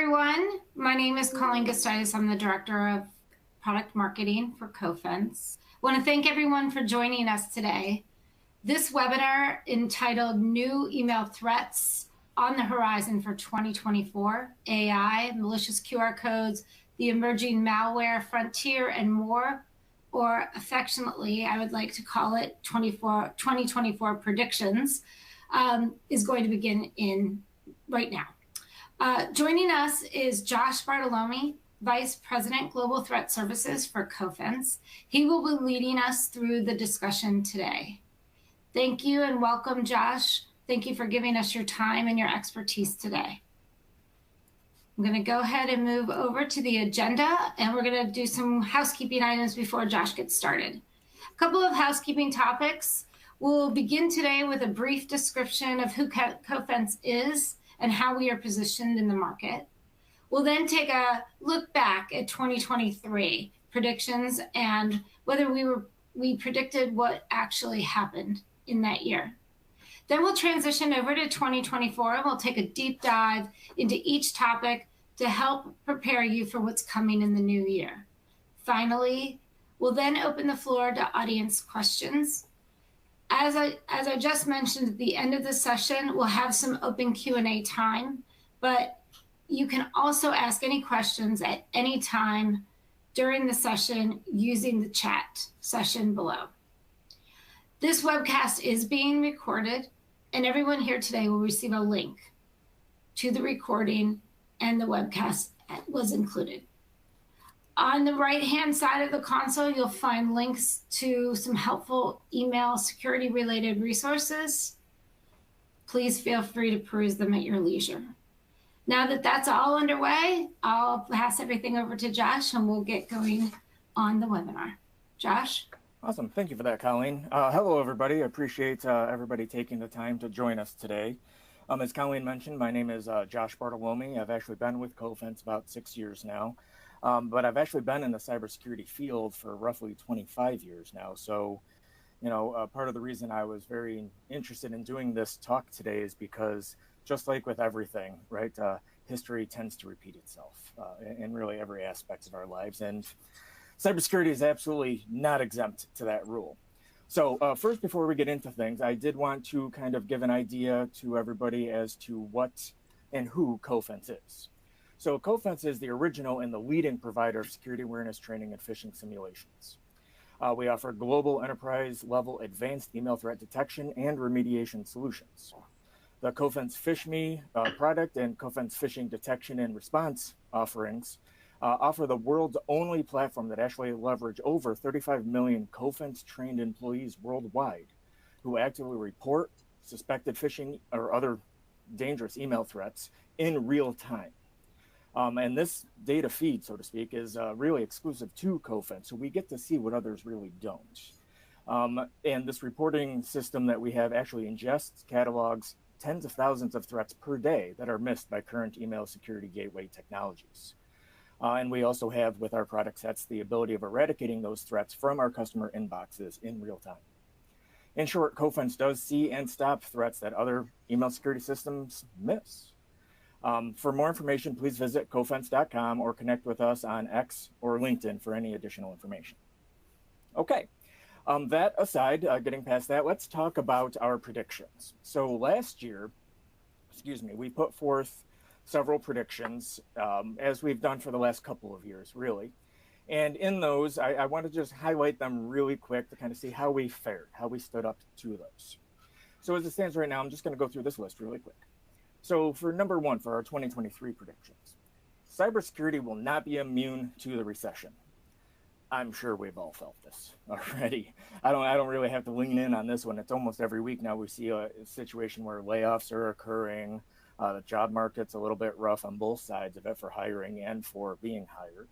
everyone. My name is Colleen Gustitis. I'm the Director of Product Marketing for Cofense. I want to thank everyone for joining us today. This webinar entitled New Email Threats on the Horizon for 2024, AI, Malicious QR Codes, the Emerging Malware Frontier, and more, or affectionately, I would like to call it 2024 Predictions, is going to begin right now. Joining us is Josh Bartolome, Vice President, Global Threat Services for Cofense. He will be leading us through the discussion today. Thank you and welcome, Josh. Thank you for giving us your time and your expertise today. I'm going to go ahead and move over to the agenda, and we're going to do some housekeeping items before Josh gets started. A couple of housekeeping topics. We'll begin today with a brief description of who Cofense is and how we are positioned in the market. We'll then take a look back at 2023 predictions and whether we predicted what actually happened in that year. Then we'll transition over to 2024 and we'll take a deep dive into each topic to help prepare you for what's coming in the new year. Finally, we'll then open the floor to audience questions. As I just mentioned, at the end of the session, we'll have some open Q&A time, but you can also ask any questions at any time during the session using the chat session below. This webcast is being recorded, and everyone here today will receive a link to the recording, and the webcast was included. On the right-hand side of the console, you'll find links to some helpful email security-related resources. Please feel free to peruse them at your leisure. Now that that's all underway, I'll pass everything over to Josh, and we'll get going on the webinar. Josh? Awesome. Thank you for that, Colleen. Hello, everybody. I appreciate everybody taking the time to join us today. As Colleen mentioned, my name is Josh Bartolome. I've actually been with Cofense about 6 years now. But I've actually been in the cybersecurity field for roughly 25 years now. So, part of the reason I was very interested in doing this talk today is because just like with everything, right, history tends to repeat itself in really every aspect of our lives. And cybersecurity is absolutely not exempt to that rule. So first, before we get into things, I did want to kind of give an idea to everybody as to what and who Cofense is. So Cofense is the original and the leading provider of security awareness training and phishing simulations. We offer global enterprise level advanced email threat detection and remediation solutions. The Cofense PhishMe product and Cofense phishing detection and response offerings offer the world's only platform that actually leverage over 35 million Cofense trained employees worldwide who actively report suspected phishing or other dangerous email threats in real time. And this data feed, so to speak, is really exclusive to Cofense, so we get to see what others really don't. And this reporting system that we have actually ingests, catalogs tens of thousands of threats per day that are missed by current email security gateway technologies. And we also have, with our product sets, the ability of eradicating those threats from our customer inboxes in real time. In short, Cofense does see and stop threats that other email security systems miss. For more information, please visit cofense.com or connect with us on X or LinkedIn for any additional information. Okay, that aside, getting past that, let's talk about our predictions. So last year, we put forth several predictions, as we've done for the last couple of years, really. And in those, I want to just highlight them really quick to kind of see how we fared, how we stood up to those. So as it stands right now, I'm just going to go through this list really quick. So for number one, for our 2023 predictions, cybersecurity will not be immune to the recession. I'm sure we've all felt this already. I don't really have to lean in on this one. It's almost every week now we see a situation where layoffs are occurring. The job market's a little bit rough on both sides of it for hiring and for being hired.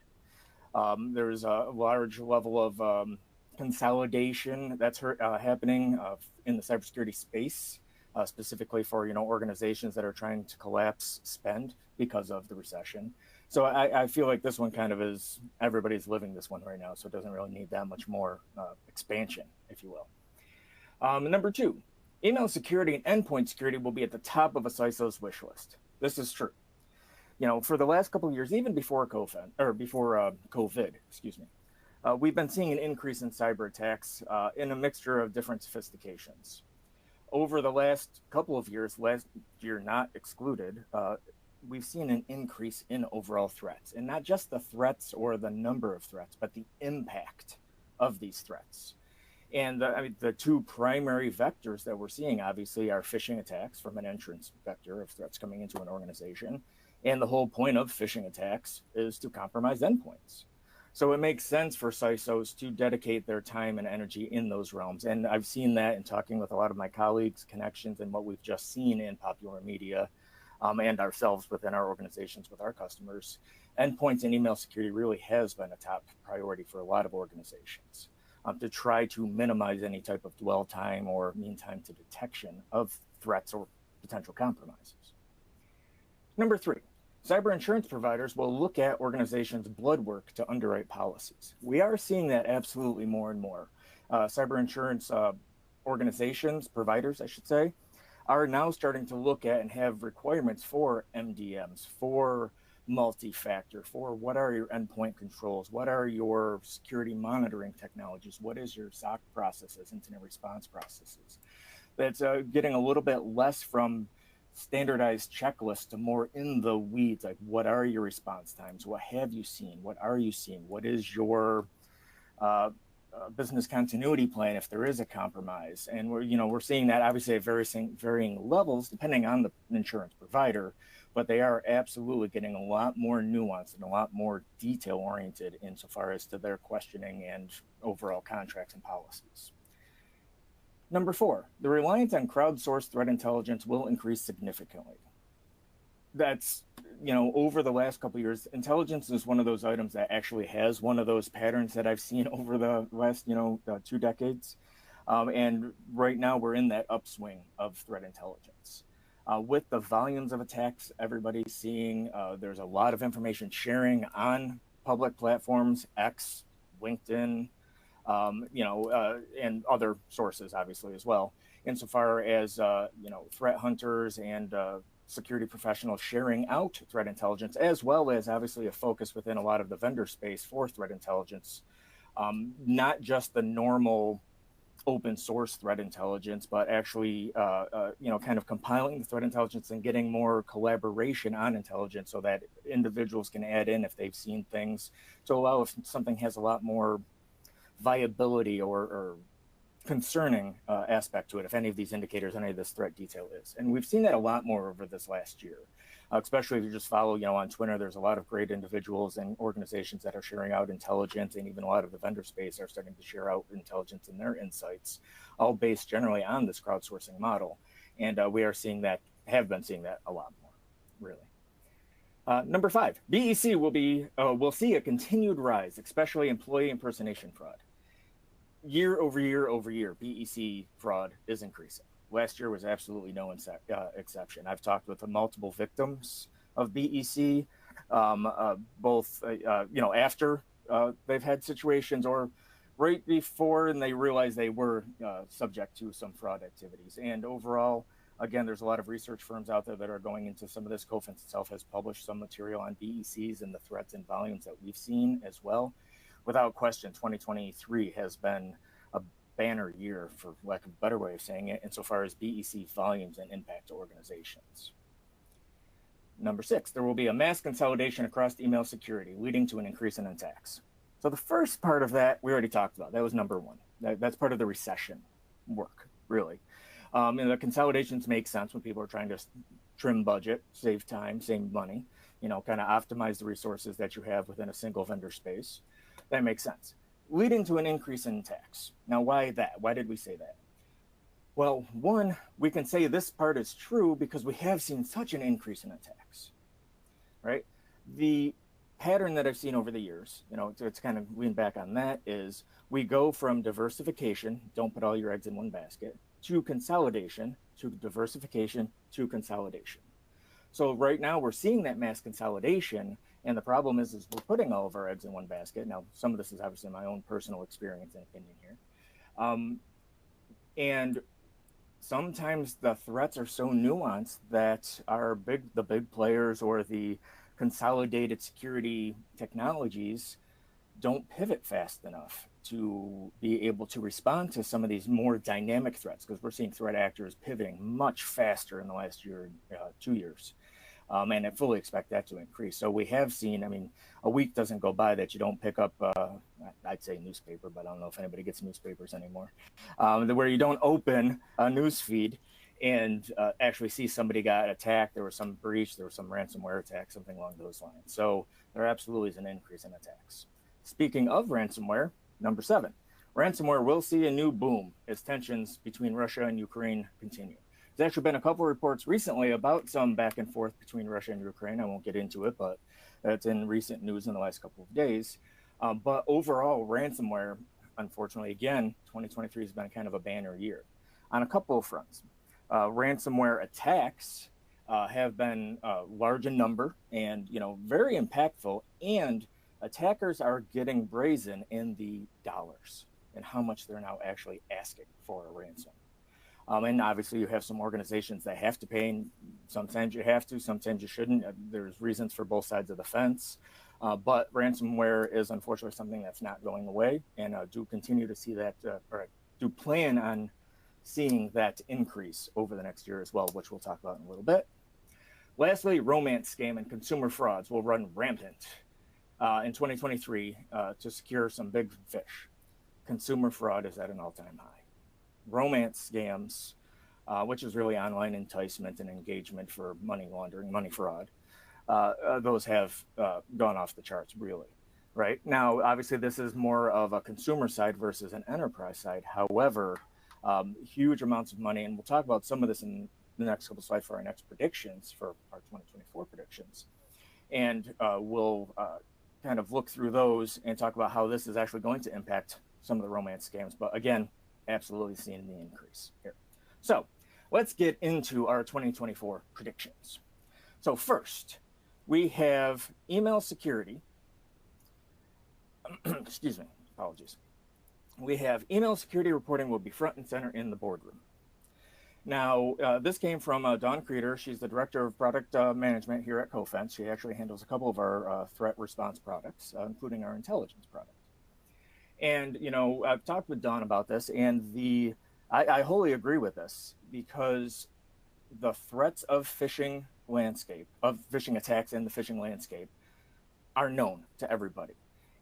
There's a large level of consolidation that's happening in the cybersecurity space. Specifically for organizations that are trying to collapse spend because of the recession. So I feel like this one kind of is, everybody's living this one right now, so it doesn't really need that much more expansion, if you will. Number two, email security and endpoint security will be at the top of a CISO's wish list. This is true. For the last couple of years, even before COVID, excuse me, we've been seeing an increase in cyber attacks in a mixture of different sophistications. Over the last couple of years, last year not excluded, we've seen an increase in overall threats, and not just the threats or the number of threats, but the impact of these threats. And the two primary vectors that we're seeing, obviously, are phishing attacks from an entrance vector of threats coming into an organization. And the whole point of phishing attacks is to compromise endpoints. So it makes sense for CISOs to dedicate their time and energy in those realms. And I've seen that in talking with a lot of my colleagues, connections, and what we've just seen in popular media and ourselves within our organizations with our customers. Endpoints and email security really has been a top priority for a lot of organizations to try to minimize any type of dwell time or mean time to detection of threats or potential compromises. Number 3. Cyber insurance providers will look at organizations' blood work to underwrite policies. We are seeing that absolutely more and more. Cyber insurance organizations, providers, I should say, are now starting to look at and have requirements for MDMs, for multi-factor, for what are your endpoint controls, what are your security monitoring technologies, what is your SOC processes, incident response processes. That's getting a little bit less from standardized checklists to more in the weeds, like what are your response times, what have you seen, what are you seeing, what is your business continuity plan if there is a compromise. And we're seeing that obviously at varying levels depending on the insurance provider, but they are absolutely getting a lot more nuanced and a lot more detail oriented insofar as to their questioning and overall contracts and policies. Number 4, the reliance on crowdsourced threat intelligence will increase significantly. That's, over the last couple of years, intelligence is one of those items that actually has one of those patterns that I've seen over the last, 2 decades. And right now we're in that upswing of threat intelligence. With the volumes of attacks everybody's seeing, there's a lot of information sharing on public platforms, X, LinkedIn, and other sources, obviously, as well, insofar as, threat hunters and security professionals sharing out threat intelligence, as well as, obviously, a focus within a lot of the vendor space for threat intelligence, not just the normal open source threat intelligence, but actually, kind of compiling the threat intelligence and getting more collaboration on intelligence so that individuals can add in if they've seen things to allow if something has a lot more viability or concerning aspect to it, if any of these indicators, any of this threat detail is. And we've seen that a lot more over this last year, especially if you just follow, on Twitter, there's a lot of great individuals and organizations that are sharing out intelligence, and even a lot of the vendor space are starting to share out intelligence and their insights, all based generally on this crowdsourcing model. And we are seeing that, have been seeing that a lot more, really. Number 5, BEC will see a continued rise, especially employee impersonation fraud. Year over year, BEC fraud is increasing. Last year was absolutely no exception. I've talked with multiple victims of BEC, both after they've had situations or right before, and they realized they were subject to some fraud activities. And overall, again, there's a lot of research firms out there that are going into some of this. Cofense itself has published some material on BECs and the threats and volumes that we've seen as well. Without question, 2023 has been a banner year, for lack of a better way of saying it, insofar as BEC volumes and impact to organizations. Number 6, there will be a mass consolidation across email security, leading to an increase in attacks. So the first part of that we already talked about. That was number 1. That's part of the recession work, really. And the consolidations make sense when people are trying to trim budget, save time, save money, kind of optimize the resources that you have within a single vendor space. That makes sense. Leading to an increase in attacks. Now, why that? Why did we say that? Well, 1, we can say this part is true because we have seen such an increase in attacks, right? The pattern that I've seen over the years, to kind of lean back on that, is we go from diversification, don't put all your eggs in one basket, to consolidation, to diversification, to consolidation. So right now we're seeing that mass consolidation, and the problem is we're putting all of our eggs in one basket. Now, some of this is obviously my own personal experience and opinion here. And sometimes the threats are so nuanced that the big players or the consolidated security technologies don't pivot fast enough to be able to respond to some of these more dynamic threats, because we're seeing threat actors pivoting much faster in the last year, 2 years. And I fully expect that to increase. So we have seen, I mean, a week doesn't go by that you don't pick up, I'd say newspaper, but I don't know if anybody gets newspapers anymore, where you don't open a news feed and actually see somebody got attacked, there was some breach, there was some ransomware attack, something along those lines. So there absolutely is an increase in attacks. Speaking of ransomware, number 7, ransomware will see a new boom as tensions between Russia and Ukraine continue. There's actually been a couple of reports recently about some back and forth between Russia and Ukraine. I won't get into it, but it's in recent news in the last couple of days. But overall, ransomware, unfortunately, again, 2023 has been kind of a banner year on a couple of fronts. Ransomware attacks have been large in number and, very impactful, and attackers are getting brazen in the dollars and how much they're now actually asking for a ransom. And obviously you have some organizations that have to pay, and sometimes you have to, sometimes you shouldn't. There's reasons for both sides of the fence. But ransomware is unfortunately something that's not going away, and do continue to see that, or do plan on seeing that increase over the next year as well, which we'll talk about in a little bit. Lastly, romance scam and consumer frauds will run rampant in 2023 to secure some big fish. Consumer fraud is at an all-time high. Romance scams, which is really online enticement and engagement for money laundering, money fraud, those have gone off the charts, really. Right now, obviously, this is more of a consumer side versus an enterprise side. However, huge amounts of money, and we'll talk about some of this in the next couple slides for our next predictions, for our 2024 predictions. And we'll kind of look through those and talk about how this is actually going to impact some of the romance scams. But again, absolutely seeing the increase here. So let's get into our 2024 predictions. So first, we have email security. Excuse me, apologies. We have email security reporting will be front and center in the boardroom. Now, this came from Dawn Creeder. She's the director of product management here at Cofense. She actually handles a couple of our threat response products, including our intelligence product. And, I've talked with Dawn about this, and I wholly agree with this, because the threats of phishing attacks in the phishing landscape are known to everybody.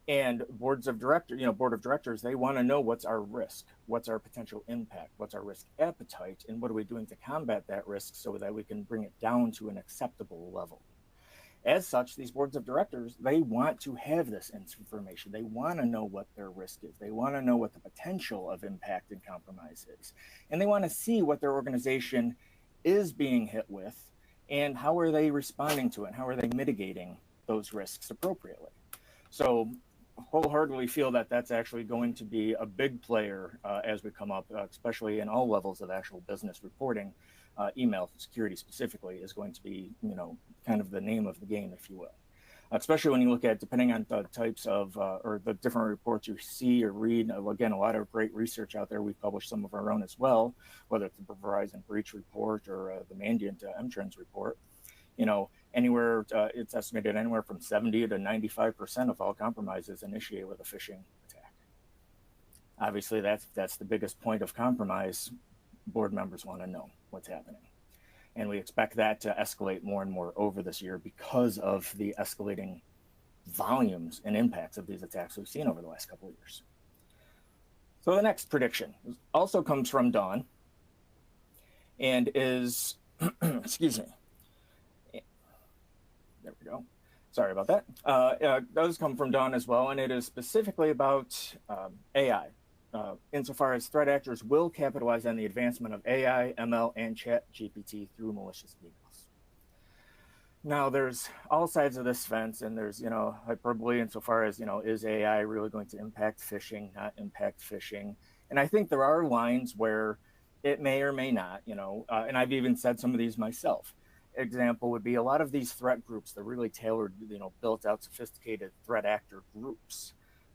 And board of directors, they want to know what's our risk, what's our potential impact, what's our risk appetite, and what are we doing to combat that risk so that we can bring it down to an acceptable level. As such, these boards of directors, they want to have this information. They want to know what their risk is. They want to know what the potential of impact and compromise is. And they want to see what their organization is being hit with, and how are they responding to it, and how are they mitigating those risks appropriately. So wholeheartedly feel that that's actually going to be a big player as we come up, especially in all levels of actual business reporting. Email security specifically is going to be, kind of the name of the game, if you will. Especially when you look at, depending on the types of, or the different reports you see or read, again, a lot of great research out there. We've published some of our own as well, whether it's the Verizon breach report or the Mandiant M-Trends report. Anywhere, it's estimated anywhere from 70 to 95% of all compromises initiate with a phishing attack. Obviously, that's the biggest point of compromise. Board members want to know what's happening. And we expect that to escalate more and more over this year because of the escalating volumes and impacts of these attacks we've seen over the last couple of years. So the next prediction also comes from Dawn and is, excuse me. There we go. Sorry about that. Those come from Dawn as well, and it is specifically about AI. Insofar as threat actors will capitalize on the advancement of AI, ML, and ChatGPT through malicious emails. Now, there's all sides of this fence, and there's, hyperbole insofar as, is AI really going to impact phishing, not impact phishing? And I think there are lines where it may or may not, and I've even said some of these myself. Example would be a lot of these threat groups, the really tailored, built out, sophisticated threat actor groups.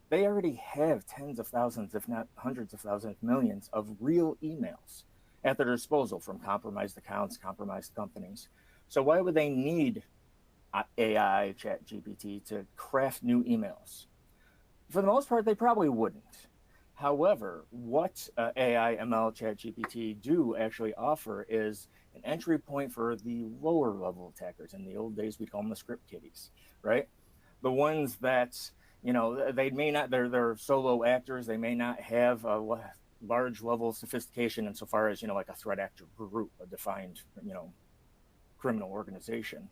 They already have tens of thousands, if not hundreds of thousands, millions of real emails at their disposal from compromised accounts, compromised companies. So why would they need AI, ChatGPT, to craft new emails. For the most part, they probably wouldn't. However, what AI, ML, ChatGPT do actually offer is an entry point for the lower level attackers. In the old days, we'd call them the script kiddies, right? The ones that, they may not, they're solo actors. They may not have a large level of sophistication insofar as, like a threat actor group, a defined, criminal organization.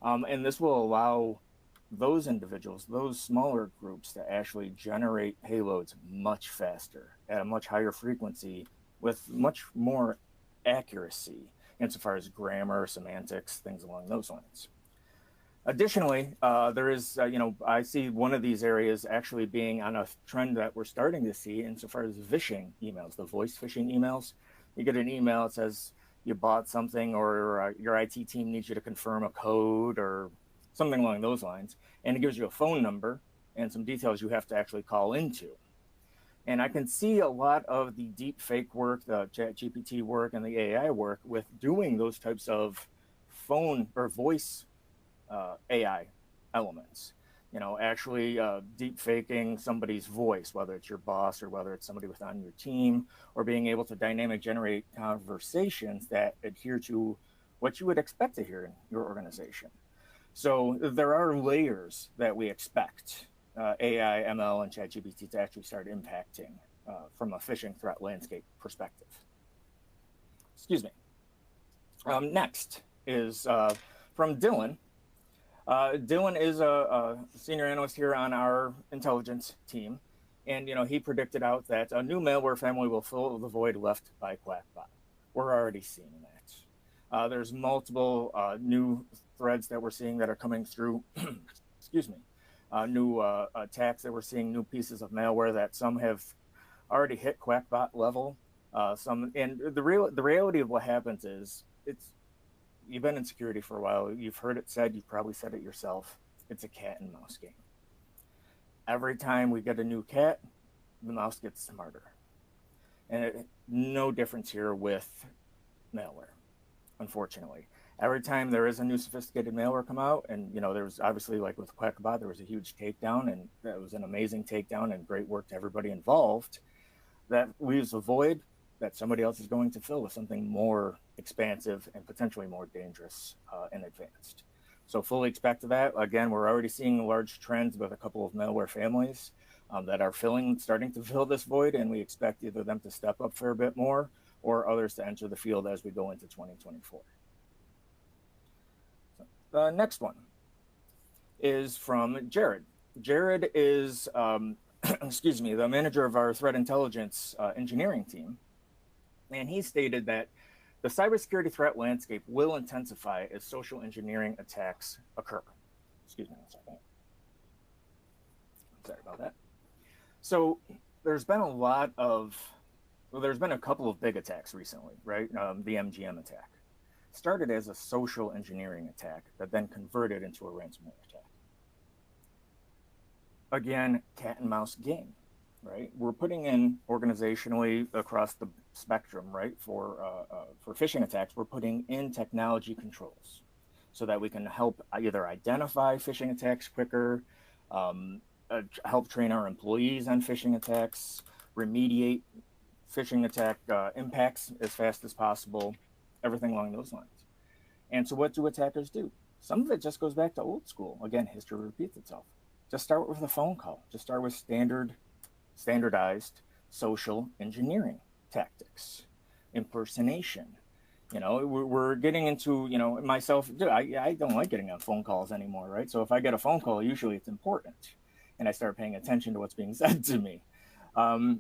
And this will allow those individuals, those smaller groups, to actually generate payloads much faster at a much higher frequency with much more accuracy insofar as grammar, semantics, things along those lines. Additionally, there is, I see one of these areas actually being on a trend that we're starting to see insofar as phishing emails, the voice phishing emails. You get an email that says you bought something, or your IT team needs you to confirm a code or something along those lines, and it gives you a phone number and some details you have to actually call into. And I can see a lot of the deep fake work, the ChatGPT work, and the AI work with doing those types of phone or voice AI elements. Actually deep faking somebody's voice, whether it's your boss or whether it's somebody on your team, or being able to dynamic generate conversations that adhere to what you would expect to hear in your organization. So there are layers that we expect AI, ML, and ChatGPT to actually start impacting from a phishing threat landscape perspective. Excuse me. Next is from Dylan. Dylan is a senior analyst here on our intelligence team, and he predicted out that a new malware family will fill the void left by Qakbot. We're already seeing that. There's multiple new threads that we're seeing that are coming through. Excuse me. New attacks that we're seeing, new pieces of malware that some have already hit Qakbot level. And the reality of what happens is, you've been in security for a while. You've heard it said, you've probably said it yourself. It's a cat and mouse game. Every time we get a new cat, the mouse gets smarter. And no difference here with malware, unfortunately. Every time there is a new sophisticated malware come out, and there's obviously, like with Qakbot, there was a huge takedown, and that was an amazing takedown and great work to everybody involved. That leaves a void that somebody else is going to fill with something more expansive and potentially more dangerous and advanced. So fully expect that. Again, we're already seeing large trends with a couple of malware families that are starting to fill this void, and we expect either them to step up for a bit more or others to enter the field as we go into 2024. So, the next one is from Jared. Jared is, excuse me, the manager of our threat intelligence engineering team. And he stated that the cybersecurity threat landscape will intensify as social engineering attacks occur. Excuse me one second. Sorry about that. So there's been a couple of big attacks recently, right? The MGM attack started as a social engineering attack that then converted into a ransomware attack. Again, cat and mouse game. Right, we're putting in organizationally across the spectrum, right, for phishing attacks. We're putting in technology controls so that we can help either identify phishing attacks quicker, help train our employees on phishing attacks, remediate phishing attack impacts as fast as possible, everything along those lines. And so what do attackers do? Some of it just goes back to old school. Again, history repeats itself. Just start with a phone call. Just start with standardized social engineering tactics, impersonation. We're getting into, myself, I don't like getting on phone calls anymore, right? So if I get a phone call, usually it's important, and I start paying attention to what's being said to me. I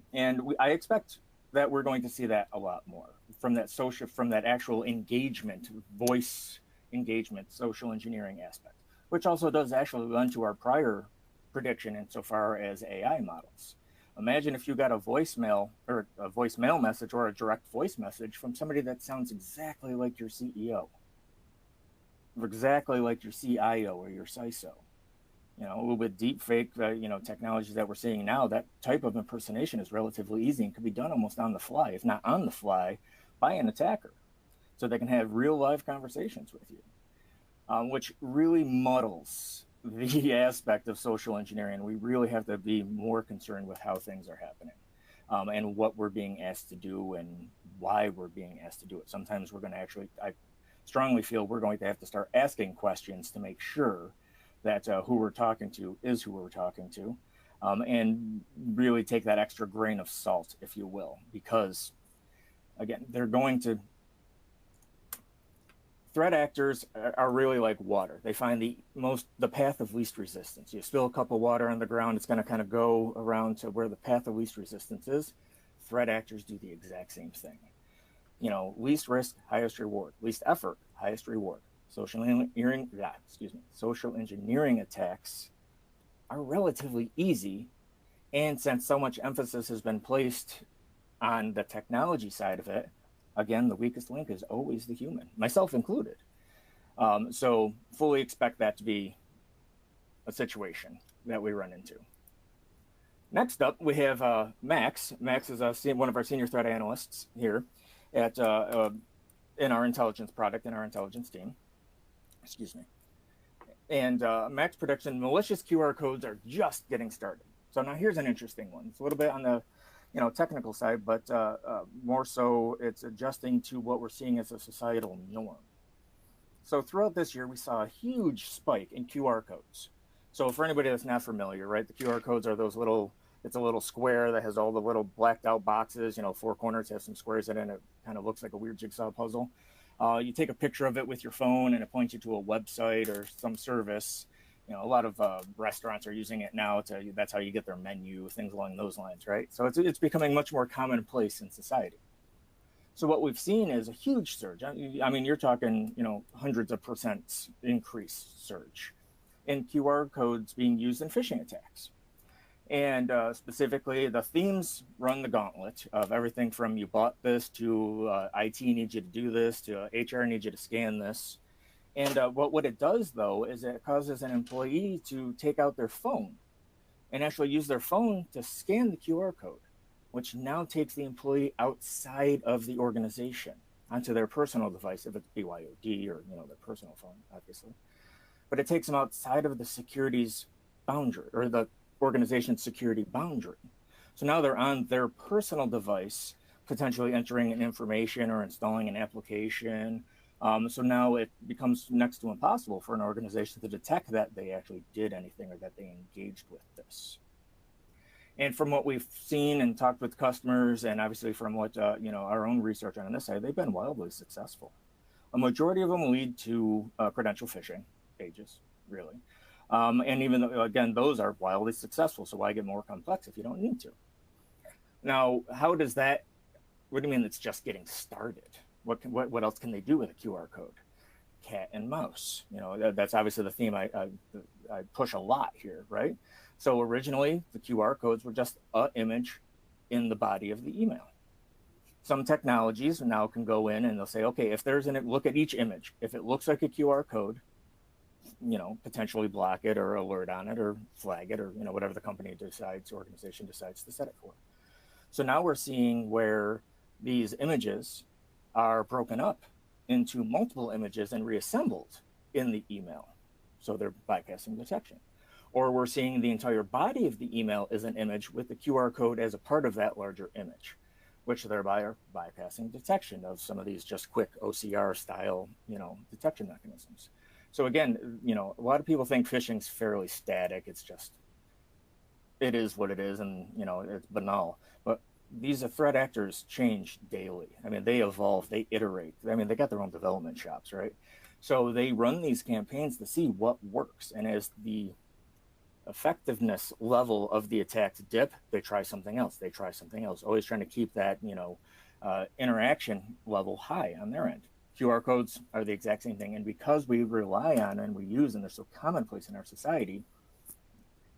expect that we're going to see that a lot more from that actual engagement, voice engagement, social engineering aspect, which also does actually lend to our prior prediction insofar as AI models. Imagine if you got a voicemail message or a direct voice message from somebody that sounds exactly like your CEO, or exactly like your CIO or your CISO. With deep fake, technologies that we're seeing now, that type of impersonation is relatively easy and can be done almost on the fly, if not on the fly, by an attacker. So they can have real live conversations with you. which really muddles the aspect of social engineering. We really have to be more concerned with how things are happening, and what we're being asked to do and why we're being asked to do it. Sometimes we're going to actually, I strongly feel we're going to have to start asking questions to make sure that who we're talking to is who we're talking to, and really take that extra grain of salt, if you will, because again, they're going to, threat actors are really like water. They find the path of least resistance. You spill a cup of water on the ground, it's going to kind of go around to where the path of least resistance is. Threat actors do the exact same thing. Least risk, highest reward. Least effort, highest reward. Social engineering attacks are relatively easy, and since so much emphasis has been placed on the technology side of it, again, the weakest link is always the human, myself included. So fully expect that to be a situation that we run into. Next up, we have Max. Max is one of our senior threat analysts here at in our intelligence product, in our intelligence team. Excuse me. And Max prediction, malicious QR codes are just getting started. So now here's an interesting one. It's a little bit on the technical side, but more so it's adjusting to what we're seeing as a societal norm. So throughout this year, we saw a huge spike in QR codes. So for anybody that's not familiar, right, the QR codes are it's a little square that has all the little blacked out boxes, 4 corners have some squares in it, and it kind of looks like a weird jigsaw puzzle. You take a picture of it with your phone and it points you to a website or some service. A lot of restaurants are using it now that's how you get their menu, things along those lines, right? So it's becoming much more commonplace in society. So what we've seen is a huge surge. I mean, you're talking, hundreds of % increase surge in QR codes being used in phishing attacks. And specifically, the themes run the gauntlet of everything from you bought this to IT needs you to do this to HR needs you to scan this. And what it does, though, is it causes an employee to take out their phone and actually use their phone to scan the QR code, which now takes the employee outside of the organization onto their personal device, if it's BYOD or their personal phone, obviously. But it takes them outside of the security's boundary or the organization's security boundary. So now they're on their personal device, potentially entering an information or installing an application. So now it becomes next to impossible for an organization to detect that they actually did anything or that they engaged with this. And from what we've seen and talked with customers, and obviously from what our own research on this side, they've been wildly successful. A majority of them lead to credential phishing pages, really. And even though, again, those are wildly successful, so why get more complex if you don't need to? Now, what do you mean it's just getting started? What else can they do with a QR code? Cat and mouse. That's obviously the theme I push a lot here, right? So originally, the QR codes were just an image in the body of the email. Some technologies now can go in and they'll say, okay, if there's look at each image. If it looks like a QR code, potentially block it or alert on it or flag it or, whatever the organization decides to set it for. So now we're seeing where these images are broken up into multiple images and reassembled in the email. So they're bypassing detection. Or we're seeing the entire body of the email is an image with the QR code as a part of that larger image, which thereby are bypassing detection of some of these just quick OCR style, detection mechanisms. So again, a lot of people think phishing's fairly static. It is what it is, and it's banal. But these threat actors change daily. I mean, they evolve, they iterate. I mean, they got their own development shops, right? So they run these campaigns to see what works. And as the effectiveness level of the attacks dip, they try something else. Always trying to keep that, interaction level high on their end. QR codes are the exact same thing. And because we rely on and we use, and they're so commonplace in our society,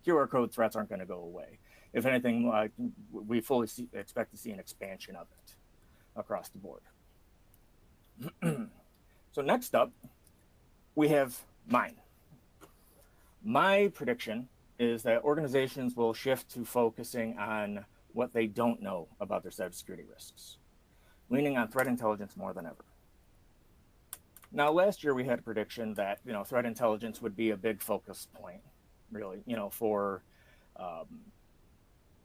QR code threats aren't going to go away. If anything, we fully expect to see an expansion of it across the board. So next up, we have mine. My prediction is that organizations will shift to focusing on what they don't know about their cybersecurity risks, leaning on threat intelligence more than ever. Now, last year we had a prediction that, threat intelligence would be a big focus point, really, for um,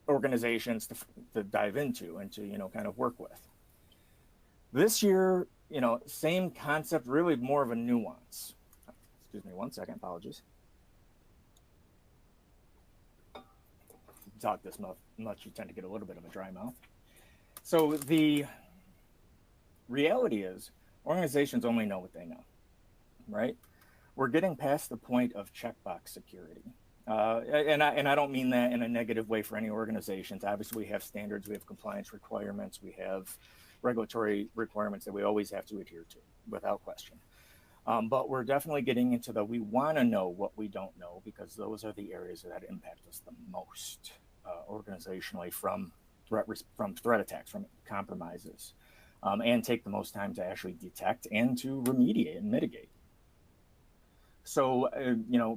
organizations to dive into and to, kind of work with. This year, same concept, really more of a nuance. Excuse me, 1 second, apologies. Talk this much, you tend to get a little bit of a dry mouth. So the reality is organizations only know what they know, right? We're getting past the point of checkbox security. And I don't mean that in a negative way for any organizations. Obviously, we have standards, we have compliance requirements, we have regulatory requirements that we always have to adhere to, without question. But we're definitely getting into we want to know what we don't know, because those are the areas that impact us the most organizationally from threat attacks, from compromises, and take the most time to actually detect and to remediate and mitigate. So,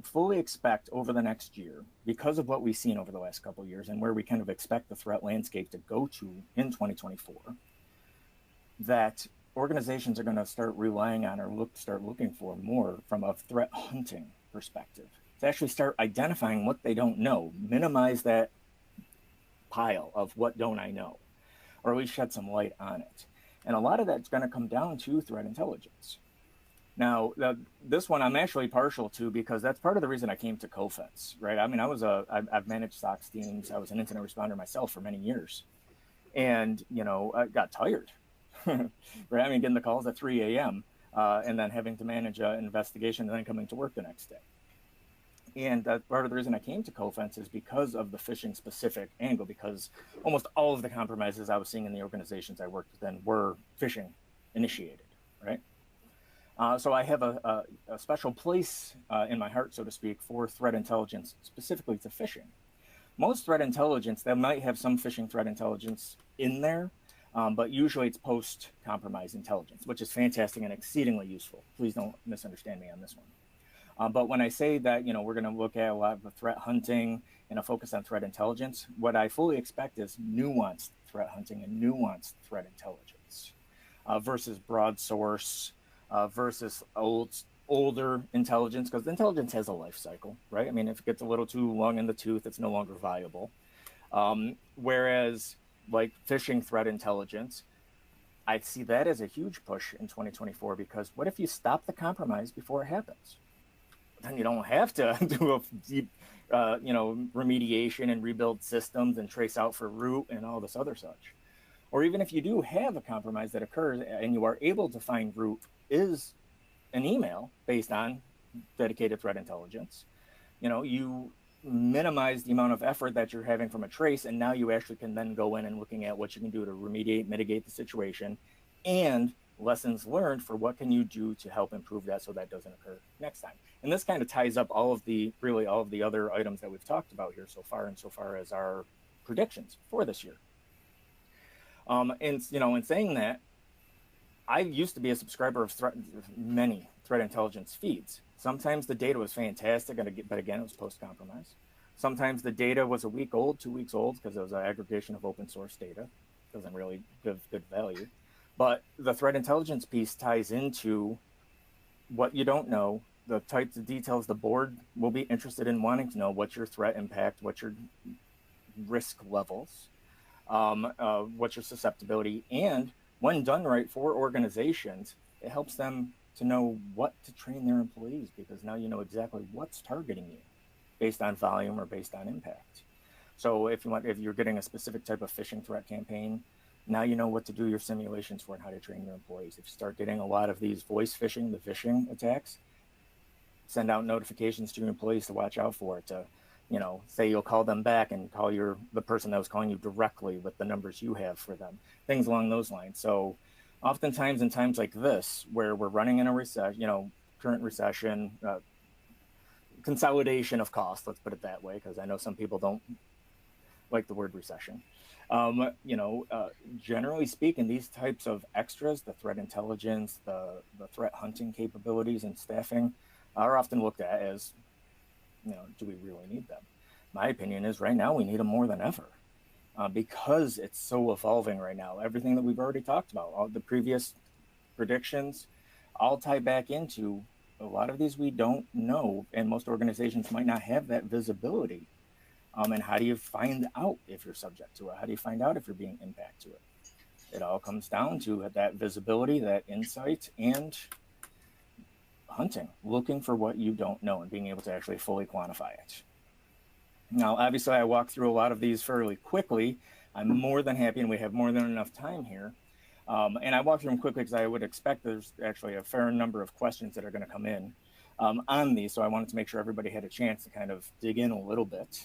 fully expect over the next year, because of what we've seen over the last couple of years and where we kind of expect the threat landscape to go to in 2024, that organizations are going to start relying on or start looking for more from a threat hunting perspective, to actually start identifying what they don't know, minimize that pile of what don't I know, or at least shed some light on it. And a lot of that's going to come down to threat intelligence. Now, this one I'm actually partial to, because that's part of the reason I came to Cofense, right? I mean, I've managed SOC teams. I was an incident responder myself for many years. And, I got tired, right? I mean, getting the calls at 3 a.m. And then having to manage an investigation and then coming to work the next day. And that's part of the reason I came to Cofense, is because of the phishing specific angle, because almost all of the compromises I was seeing in the organizations I worked with then were phishing initiated, right? So I have a special place in my heart, so to speak, for threat intelligence, specifically to phishing. Most threat intelligence, they might have some phishing threat intelligence in there, but usually it's post-compromise intelligence, which is fantastic and exceedingly useful. Please don't misunderstand me on this one. But when I say that, we're going to look at a lot of the threat hunting and a focus on threat intelligence, what I fully expect is nuanced threat hunting and nuanced threat intelligence versus broad source, versus older intelligence, because intelligence has a life cycle, right? I mean, if it gets a little too long in the tooth, it's no longer viable. Whereas like phishing threat intelligence, I see that as a huge push in 2024, because what if you stop the compromise before it happens? Then you don't have to do a deep, remediation and rebuild systems and trace out for root and all this other such. Or even if you do have a compromise that occurs and you are able to find root is an email based on dedicated threat intelligence, you minimize the amount of effort that you're having from a trace, and now you actually can then go in and looking at what you can do to remediate, mitigate the situation, and lessons learned for what can you do to help improve that so that doesn't occur next time. And this kind of ties up all of the other items that we've talked about here so far, insofar as our predictions for this year. And in saying that, I used to be a subscriber of many threat intelligence feeds. Sometimes the data was fantastic, but again, it was post-compromise. Sometimes the data was a week old, 2 weeks old, because it was an aggregation of open source data. Doesn't really give good value. But the threat intelligence piece ties into what you don't know, the types of details the board will be interested in wanting to know. What's your threat impact? What's your risk levels? What's your susceptibility? And when done right for organizations, it helps them to know what to train their employees, because now you know exactly what's targeting you based on volume or based on impact. So if you're getting a specific type of phishing threat campaign, now you know what to do your simulations for and how to train your employees. If you start getting a lot of these voice phishing, the phishing attacks, send out notifications to your employees to watch out for it, to say you'll call them back and call the person that was calling you directly with the numbers you have for them, things along those lines. So oftentimes in times like this, where we're running in a recession, current recession, consolidation of costs, let's put it that way, because I know some people don't like the word recession. Generally speaking, these types of extras, the threat intelligence, the threat hunting capabilities and staffing, are often looked at as, do we really need them? My opinion is right now we need them more than ever, because it's so evolving right now. Everything that we've already talked about, all the previous predictions, all tie back into a lot of these we don't know, and most organizations might not have that visibility. And how do you find out if you're subject to it? How do you find out if you're being impacted to it? It all comes down to that visibility, that insight, and hunting, looking for what you don't know and being able to actually fully quantify it. Now, obviously, I walked through a lot of these fairly quickly. I'm more than happy, and we have more than enough time here. And I walked through them quickly because I would expect there's actually a fair number of questions that are going to come in on these. So I wanted to make sure everybody had a chance to kind of dig in a little bit.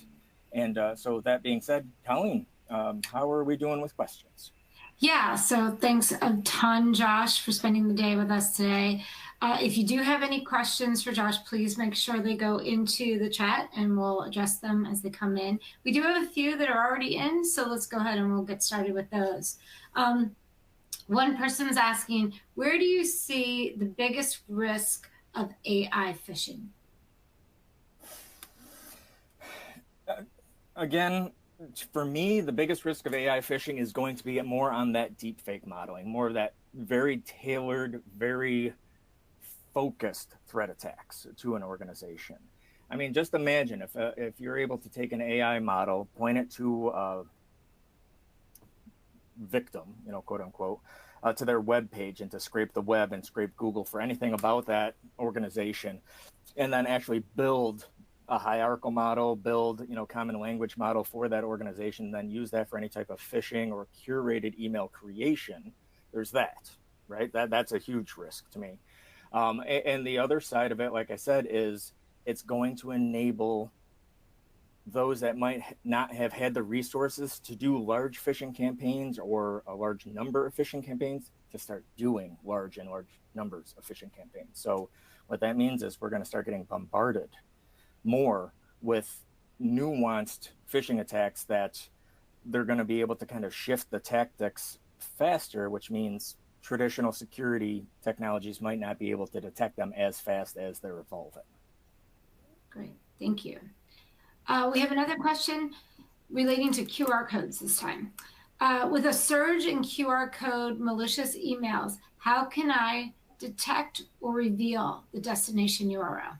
And so that being said, Colleen, how are we doing with questions? Yeah, so thanks a ton, Josh, for spending the day with us today. If you do have any questions for Josh, please make sure they go into the chat and we'll address them as they come in. We do have a few that are already in, so let's go ahead and we'll get started with those. One person's asking, where do you see the biggest risk of AI phishing? Again, for me, the biggest risk of AI phishing is going to be more on that deep fake modeling, more of that very tailored, very focused threat attacks to an organization. I mean, just imagine if you're able to take an AI model, point it to a victim, quote unquote, to their web page and to scrape the web and scrape Google for anything about that organization, and then actually build a hierarchical model, build common language model for that organization, then use that for any type of phishing or curated email creation. There's that, right? That's a huge risk to me. And the other side of it, like I said, is it's going to enable those that might not have had the resources to do large phishing campaigns or a large number of phishing campaigns to start doing large numbers of phishing campaigns. So what that means is we're going to start getting bombarded more with nuanced phishing attacks that they're going to be able to kind of shift the tactics faster, which means traditional security technologies might not be able to detect them as fast as they're evolving. Great, thank you. We have another question relating to QR codes this time. With a surge in QR code malicious emails, how can I detect or reveal the destination URL?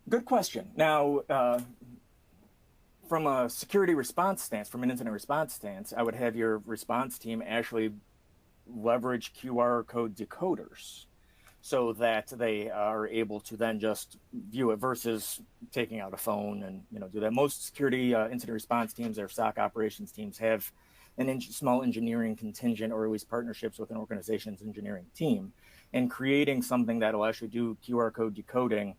Good question. Now, from a security response stance, from an incident response stance, I would have your response team actually leverage QR code decoders so that they are able to then just view it versus taking out a phone and do that. Most security incident response teams or SOC operations teams have a small engineering contingent or at least partnerships with an organization's engineering team. And creating something that will actually do QR code decoding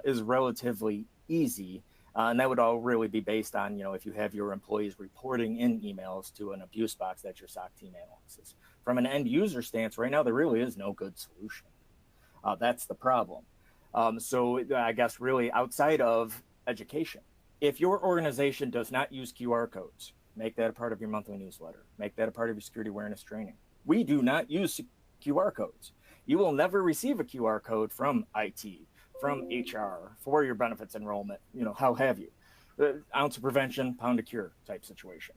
is relatively easy. And that would all really be based on, if you have your employees reporting in emails to an abuse box that your SOC team analyzes. From an end user stance, right now, there really is no good solution. That's the problem. So I guess really outside of education, if your organization does not use QR codes, make that a part of your monthly newsletter, make that a part of your security awareness training. We do not use QR codes. You will never receive a QR code from IT, from HR for your benefits enrollment, how have you. Ounce of prevention, pound of cure type situation.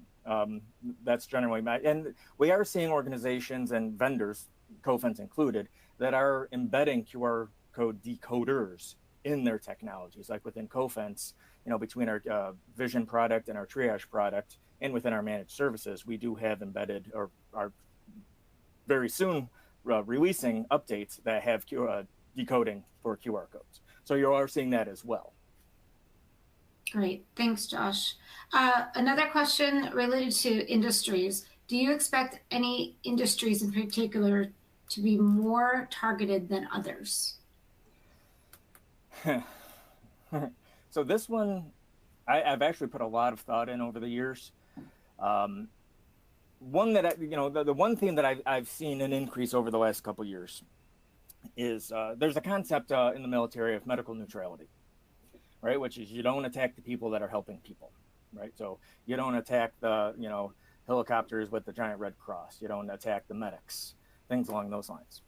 That's generally and we are seeing organizations and vendors, Cofense included, that are embedding QR code decoders in their technologies, like within Cofense, between our Vision product and our Triage product, and within our managed services, we do have embedded or are very soon releasing updates that have decoding for QR codes. So you are seeing that as well. Great, thanks, Josh. Another question related to industries. Do you expect any industries in particular to be more targeted than others? So this one, I've actually put a lot of thought in over the years. One that the one thing that I've seen an increase over the last couple of years is there's a concept in the military of medical neutrality, right? Which is you don't attack the people that are helping people, right? So you don't attack the helicopters with the giant red cross. You don't attack the medics, things along those lines.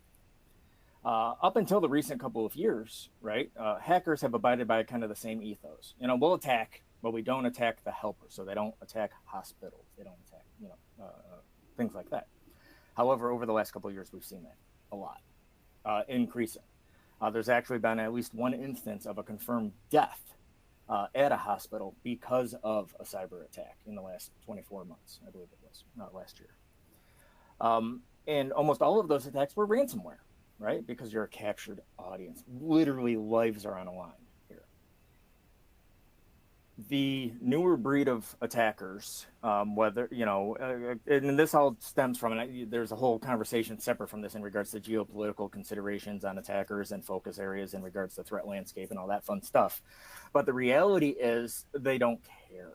Up until the recent couple of years, right? Hackers have abided by kind of the same ethos. We'll attack, but we don't attack the helper. So they don't attack hospitals. They don't attack, things like that. However, over the last couple of years, we've seen that a lot, increasing. There's actually been at least one instance of a confirmed death at a hospital because of a cyber attack in the last 24 months, I believe it was, not last year. And almost all of those attacks were ransomware, right? Because you're a captured audience. Literally, lives are on a line here. The newer breed of attackers, whether, and this all stems from, and there's a whole conversation separate from this in regards to geopolitical considerations on attackers and focus areas in regards to threat landscape and all that fun stuff. But the reality is they don't care.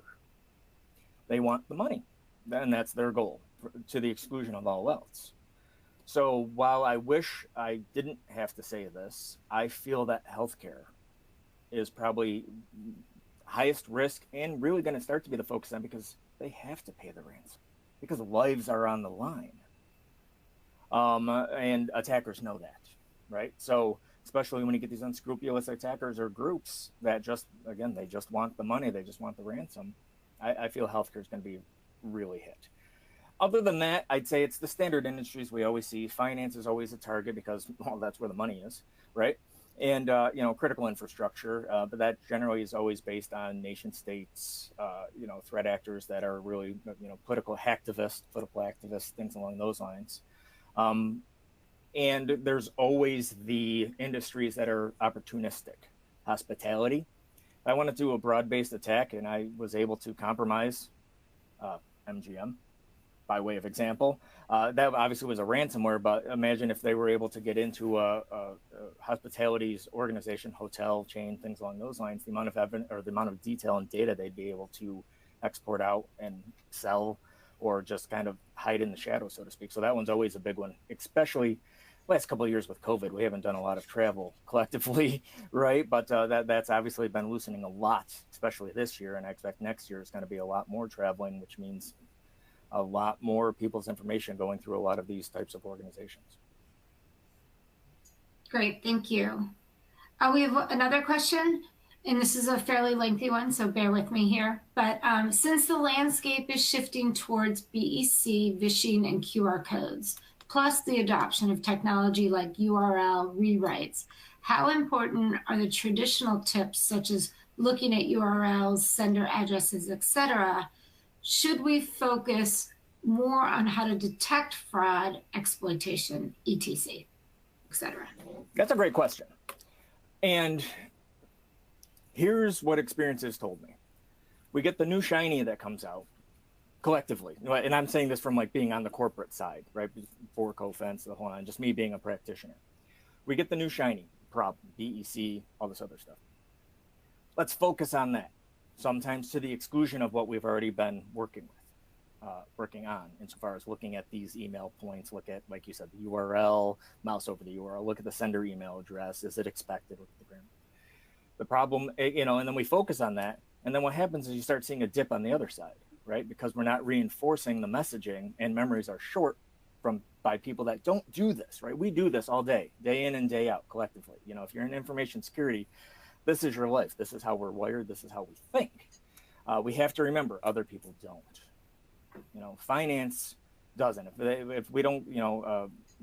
They want the money, and that's their goal, to the exclusion of all else. So while I wish I didn't have to say this, I feel that healthcare is probably highest risk and really going to start to be the focus on, because they have to pay the ransom because lives are on the line. And attackers know that, right? So especially when you get these unscrupulous attackers or groups that they just want the money, they just want the ransom. I feel healthcare is going to be really hit. Other than that, I'd say it's the standard industries we always see. Finance is always a target because, well, that's where the money is, right? And, critical infrastructure, but that generally is always based on nation states, threat actors that are really, political activists, things along those lines. And there's always the industries that are opportunistic. Hospitality. I want to do a broad-based attack, and I was able to compromise MGM. By way of example, that obviously was a ransomware, but imagine if they were able to get into a hospitality's organization, hotel chain, things along those lines, the amount of detail and data they'd be able to export out and sell, or just kind of hide in the shadows, so to speak. So that one's always a big one, especially last couple of years with COVID. We haven't done a lot of travel collectively, right? But that's obviously been loosening a lot, especially this year. And I expect next year is going to be a lot more traveling, which means a lot more people's information going through a lot of these types of organizations. Great, thank you. We have another question, and this is a fairly lengthy one, so bear with me here. But since the landscape is shifting towards BEC, phishing, and QR codes, plus the adoption of technology like URL rewrites, how important are the traditional tips such as looking at URLs, sender addresses, etc.? Should we focus more on how to detect fraud, exploitation, etc., etc.? That's a great question. And here's what experience has told me. We get the new shiny that comes out collectively. And I'm saying this from like being on the corporate side, right? For Cofense, the whole line, just me being a practitioner. We get the new shiny problem, BEC, all this other stuff. Let's focus on that. Sometimes to the exclusion of what we've already been working on, insofar as looking at these email points, look at, like you said, the URL, mouse over the URL, look at the sender email address, is it expected, look at the grammar. The problem, and then we focus on that, and then what happens is you start seeing a dip on the other side, right? Because we're not reinforcing the messaging, and memories are short by people that don't do this, right? We do this all day in and day out, collectively. If you're in information security, this is your life. This is how we're wired. This is how we think. We have to remember other people don't. Finance doesn't. If we don't,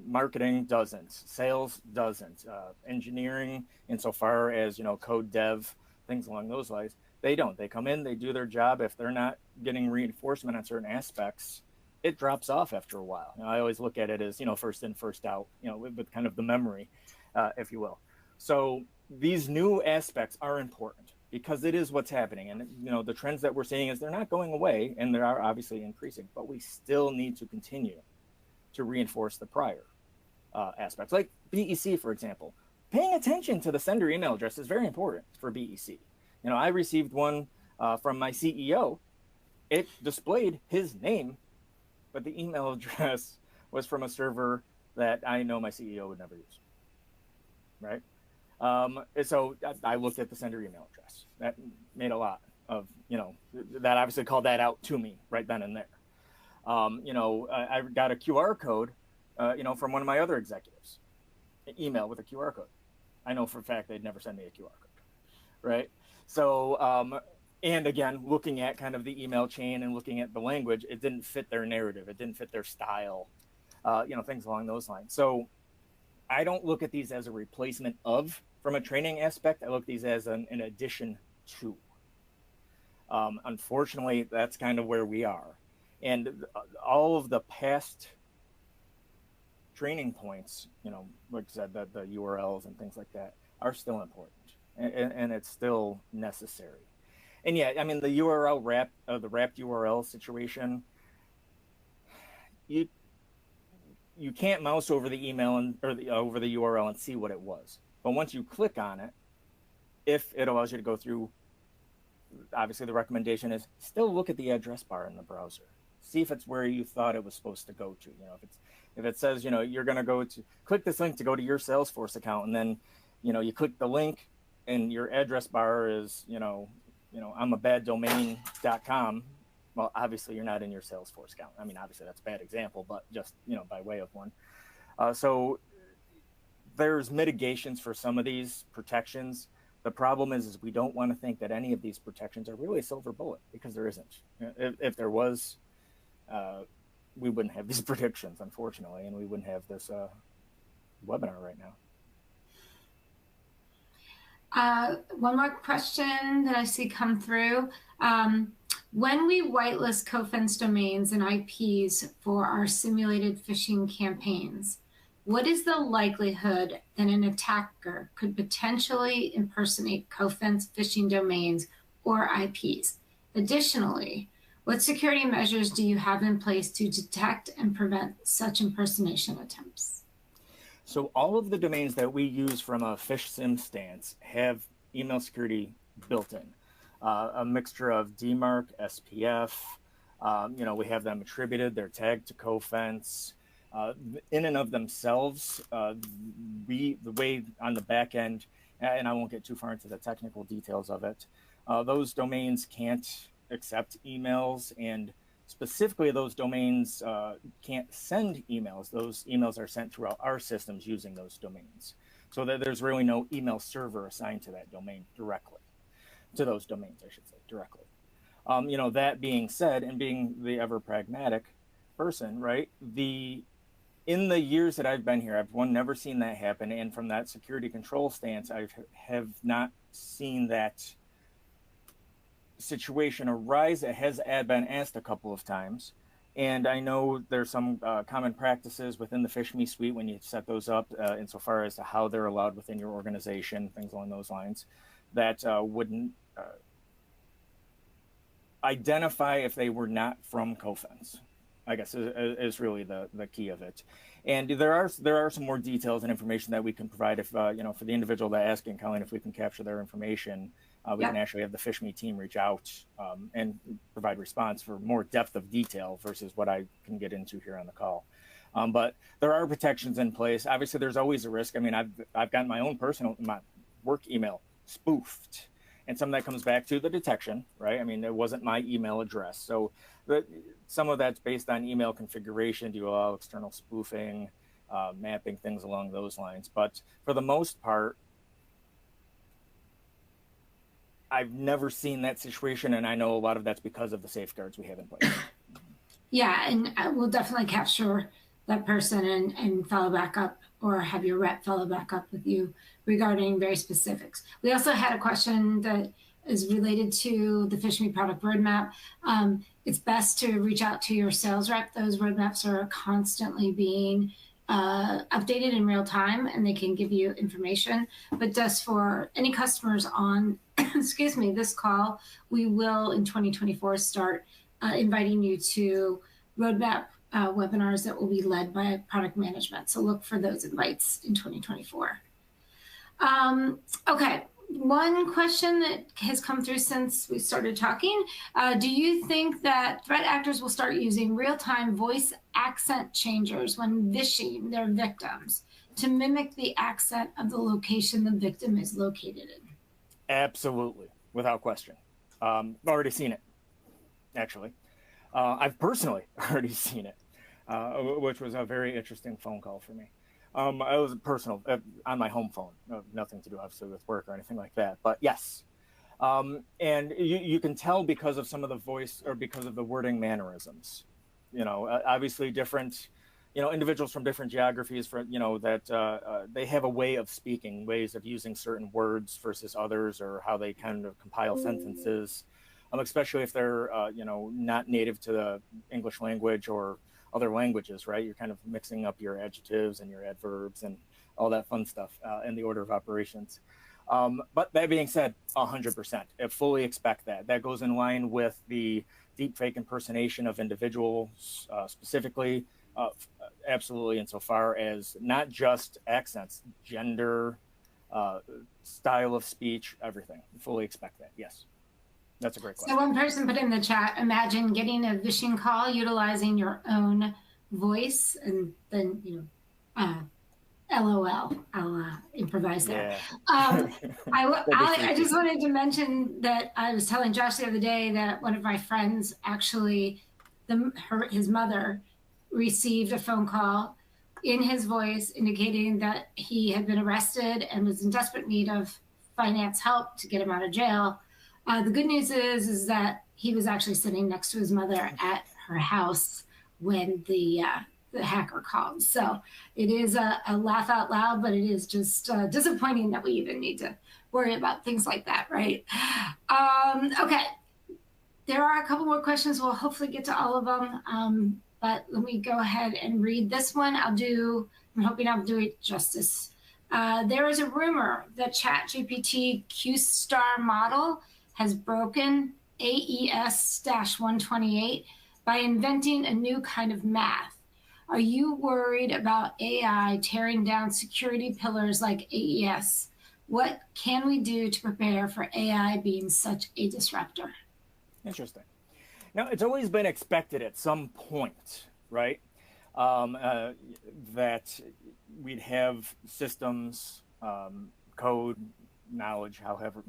marketing doesn't. Sales doesn't. Engineering, insofar as, code dev, things along those lines, they don't. They come in, they do their job. If they're not getting reinforcement on certain aspects, it drops off after a while. I always look at it as, first in, first out, with kind of the memory, if you will. So these new aspects are important because it is what's happening. And, the trends that we're seeing is they're not going away, and they are obviously increasing, but we still need to continue to reinforce the prior aspects. Like BEC, for example, paying attention to the sender email address is very important for BEC. I received one from my CEO. It displayed his name, but the email address was from a server that I know my CEO would never use, right? So I looked at the sender email address. That made a lot of, that obviously called that out to me right then and there. I got a QR code, from one of my other executives, an email with a QR code. I know for a fact they'd never send me a QR code, right? So, and again, looking at kind of the email chain and looking at the language, it didn't fit their narrative. It didn't fit their style. things along those lines. So I don't look at these as a replacement of, from a training aspect. I look at these as an addition to. Unfortunately, that's kind of where we are. And all of the past training points, like I said, the URLs and things like that are still important, and it's still necessary. And yeah, I mean, the URL wrap, the wrapped URL situation, you can't mouse over the email over the URL and see what it was. But once you click on it, if it allows you to go through, obviously the recommendation is still look at the address bar in the browser. See if it's where you thought it was supposed to go to. If it says, you're going to go to click this link to go to your Salesforce account, and then, you click the link and your address bar is, I'm a bad domain.com. Well, obviously you're not in your Salesforce account. I mean, obviously that's a bad example, but just, by way of one. So there's mitigations for some of these protections. The problem is we don't want to think that any of these protections are really a silver bullet, because there isn't. If there was, we wouldn't have these predictions, unfortunately, and we wouldn't have this webinar right now. One more question that I see come through. When we whitelist Cofense domains and IPs for our simulated phishing campaigns, what is the likelihood that an attacker could potentially impersonate Cofense phishing domains or IPs? Additionally, what security measures do you have in place to detect and prevent such impersonation attempts? So all of the domains that we use from a phish sim stance have email security built in. A mixture of DMARC, SPF, we have them attributed, they're tagged to Cofense. In and of themselves, the way on the back end, and I won't get too far into the technical details of it, those domains can't accept emails, and specifically those domains can't send emails. Those emails are sent throughout our systems using those domains. So that there's really no email server assigned to that domain directly, to those domains, I should say, directly. That being said, and being the ever pragmatic person, right, in the years that I've been here, I've never seen that happen. And from that security control stance, I have not seen that situation arise. It has been asked a couple of times. And I know there's some common practices within the PhishMe suite when you set those up, insofar as to how they're allowed within your organization, things along those lines, that wouldn't identify if they were not from Cofense, I guess is really the key of it. And there are some more details and information that we can provide if, for the individual that asking, Colleen, if we can capture their information, we can actually have the PhishMe team reach out and provide response for more depth of detail versus what I can get into here on the call. But there are protections in place. Obviously, there's always a risk. I mean, I've gotten my work email spoofed, and some of that comes back to the detection, right? I mean, it wasn't my email address. So some of that's based on email configuration. Do you allow external spoofing, mapping, things along those lines? But for the most part, I've never seen that situation, and I know a lot of that's because of the safeguards we have in place. Yeah, and we'll definitely capture that person and follow back up, or have your rep follow back up with you regarding very specifics. We also had a question that is related to the PhishMe product roadmap. It's best to reach out to your sales rep. Those roadmaps are constantly being updated in real time, and they can give you information. But just for any customers on, excuse me, this call, we will in 2024 start inviting you to roadmap webinars that will be led by product management. So look for those invites in 2024. Okay, one question that has come through since we started talking. Do you think that threat actors will start using real-time voice accent changers when vishing their victims to mimic the accent of the location the victim is located in? Absolutely, without question. I've already seen it, actually. I've personally already seen it, which was a very interesting phone call for me. It was personal, on my home phone, nothing to do obviously with work or anything like that, but yes. And you can tell because of some of the voice, or because of the wording mannerisms, obviously different individuals from different geographies, that they have a way of speaking, ways of using certain words versus others, or how they kind of compile sentences, especially if they're, not native to the English language or other languages, right? You're kind of mixing up your adjectives and your adverbs and all that fun stuff in the order of operations. But that being said, 100%, I fully expect that. That goes in line with the deepfake impersonation of individuals specifically, absolutely, insofar as not just accents, gender, style of speech, everything. Fully expect that, yes. That's a great question. So one person put in the chat, imagine getting a phishing call utilizing your own voice, and then, LOL, I'll improvise there. Yeah. I just wanted to mention that I was telling Josh the other day that one of my friends actually, his mother received a phone call in his voice indicating that he had been arrested and was in desperate need of finance help to get him out of jail. The good news is that he was actually sitting next to his mother at her house when the hacker called. So it is a laugh out loud, but it is just disappointing that we even need to worry about things like that, right? Okay, there are a couple more questions. We'll hopefully get to all of them, but let me go ahead and read this one. I'm hoping I'll do it justice. There is a rumor that ChatGPT Q-star model has broken AES-128 by inventing a new kind of math. Are you worried about AI tearing down security pillars like AES? What can we do to prepare for AI being such a disruptor? Interesting. Now, it's always been expected at some point, right, that we'd have systems, code, knowledge, however,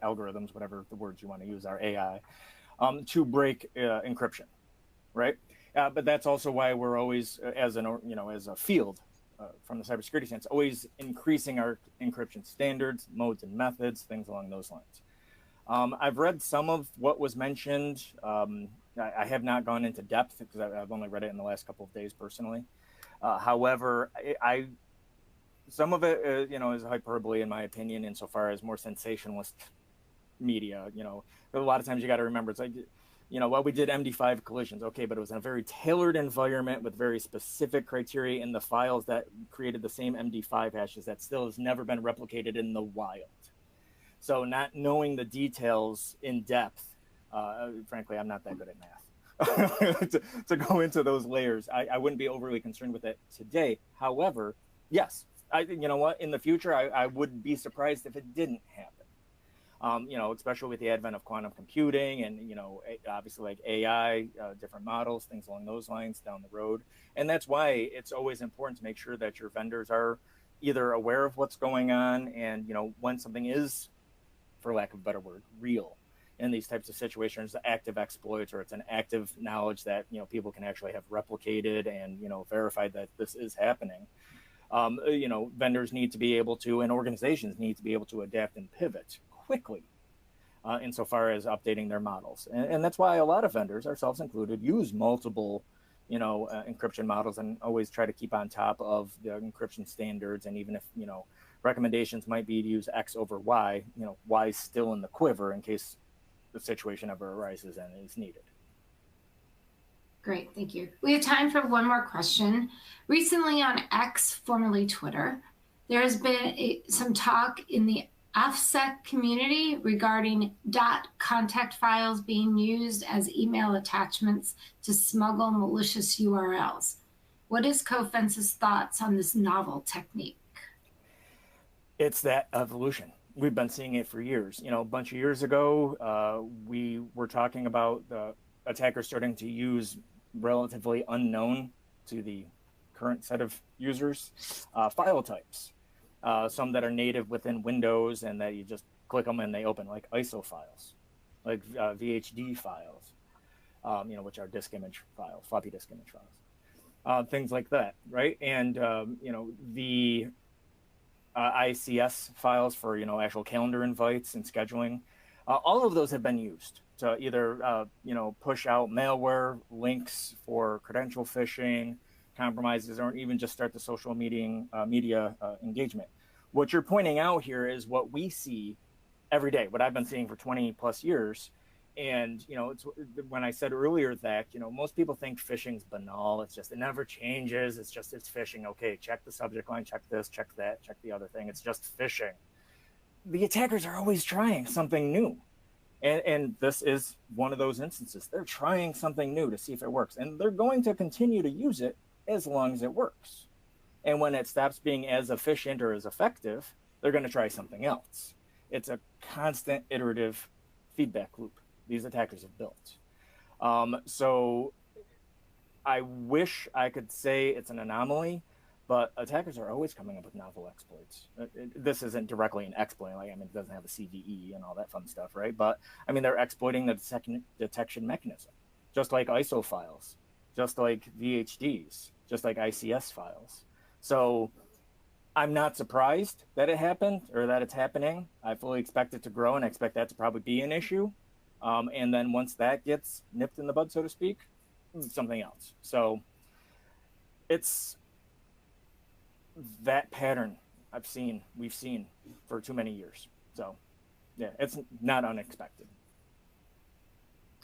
algorithms, whatever the words you want to use are, AI, to break encryption, right? But that's also why we're always, as a field, from the cybersecurity sense, always increasing our encryption standards, modes and methods, things along those lines. I've read some of what was mentioned. I have not gone into depth because I've only read it in the last couple of days personally. However, some of it, is hyperbole in my opinion, insofar as more sensationalist media. A lot of times you got to remember, it's like, well, we did MD5 collisions, okay, but it was in a very tailored environment with very specific criteria in the files that created the same MD5 hashes that still has never been replicated in the wild. So not knowing the details in depth, frankly, I'm not that good at math to go into those layers. I wouldn't be overly concerned with it today. However, yes, you know what, in the future, I would be surprised if it didn't happen. Especially with the advent of quantum computing and, obviously like AI, different models, things along those lines down the road. And that's why it's always important to make sure that your vendors are either aware of what's going on and, when something is, for lack of a better word, real in these types of situations, active exploits, or it's an active knowledge that, people can actually have replicated and, verified that this is happening. Vendors need to be able to, and organizations need to be able to adapt and pivot quickly insofar as updating their models. And that's why a lot of vendors, ourselves included, use multiple, encryption models and always try to keep on top of the encryption standards. And even if, recommendations might be to use X over Y, Y still in the quiver in case the situation ever arises and is needed. Great, thank you. We have time for one more question. Recently on X, formerly Twitter, there has been some talk in the AFSEC community regarding .contact files being used as email attachments to smuggle malicious URLs. What is Cofense's thoughts on this novel technique? It's that evolution. We've been seeing it for years. A bunch of years ago, we were talking about the attackers starting to use relatively unknown to the current set of users file types. Some that are native within Windows and that you just click them and they open, like ISO files, like VHD files, which are disk image files, floppy disk image files, things like that, right? And, the ICS files for, actual calendar invites and scheduling, all of those have been used to either, push out malware, links for credential phishing, compromises or even just start the social media engagement. What you're pointing out here is what we see every day, what I've been seeing for 20 plus years. And, it's when I said earlier that, most people think phishing's banal. It's just, it never changes. It's phishing. Okay, check the subject line, check this, check that, check the other thing. It's just phishing. The attackers are always trying something new. And this is one of those instances. They're trying something new to see if it works. And they're going to continue to use it as long as it works. And when it stops being as efficient or as effective, they're going to try something else. It's a constant iterative feedback loop these attackers have built. So I wish I could say it's an anomaly, but attackers are always coming up with novel exploits. This isn't directly an exploit. It doesn't have a CVE and all that fun stuff, right? But they're exploiting the detection mechanism, just like ISO files, just like VHDs, just like ICS files. So I'm not surprised that it happened or that it's happening. I fully expect it to grow, and I expect that to probably be an issue. And then once that gets nipped in the bud, so to speak, something else. So it's that pattern we've seen for too many years. So yeah, it's not unexpected.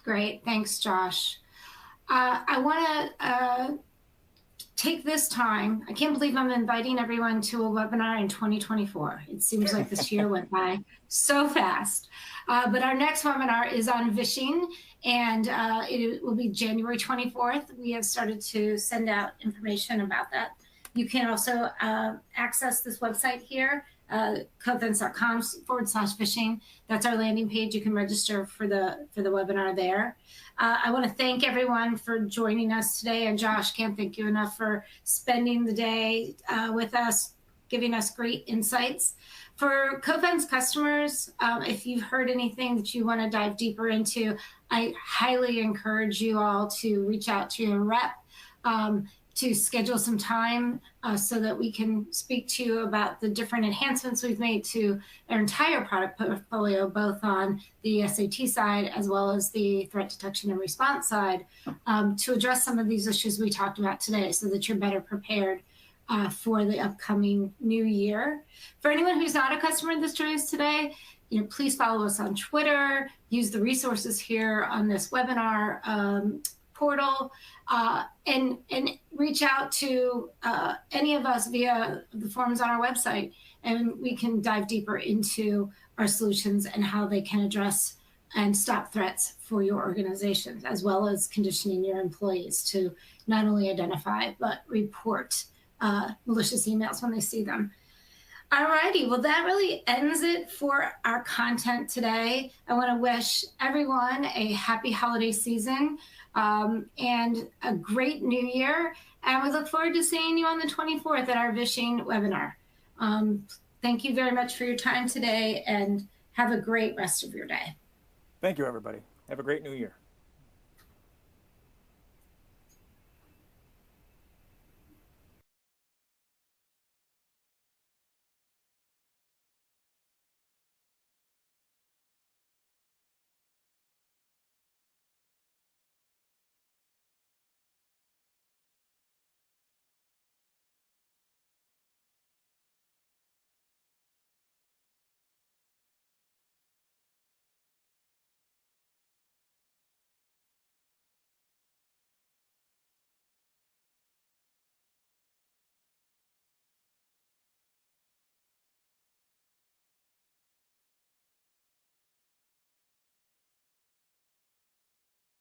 Great. Thanks, Josh. I want to take this time. I can't believe I'm inviting everyone to a webinar in 2024. It seems like this year went by so fast. But our next webinar is on phishing, and it will be January 24th. We have started to send out information about that. You can also access this website here, cofense.com/phishing. That's our landing page. You can register for the webinar there. I want to thank everyone for joining us today. And Josh, can't thank you enough for spending the day with us, giving us great insights. For Cofense customers, if you've heard anything that you want to dive deeper into, I highly encourage you all to reach out to your rep to schedule some time so that we can speak to you about the different enhancements we've made to our entire product portfolio, both on the SAT side as well as the threat detection and response side, to address some of these issues we talked about today so that you're better prepared for the upcoming new year. For anyone who's not a customer that's joined us today, please follow us on Twitter, use the resources here on this webinar portal, and reach out to any of us via the forms on our website, and we can dive deeper into our solutions and how they can address and stop threats for your organizations, as well as conditioning your employees to not only identify but report malicious emails when they see them. Alrighty, well, that really ends it for our content today. I want to wish everyone a happy holiday season and a great new year. And we look forward to seeing you on the 24th at our phishing webinar. Thank you very much for your time today, and have a great rest of your day. Thank you, everybody. Have a great new year.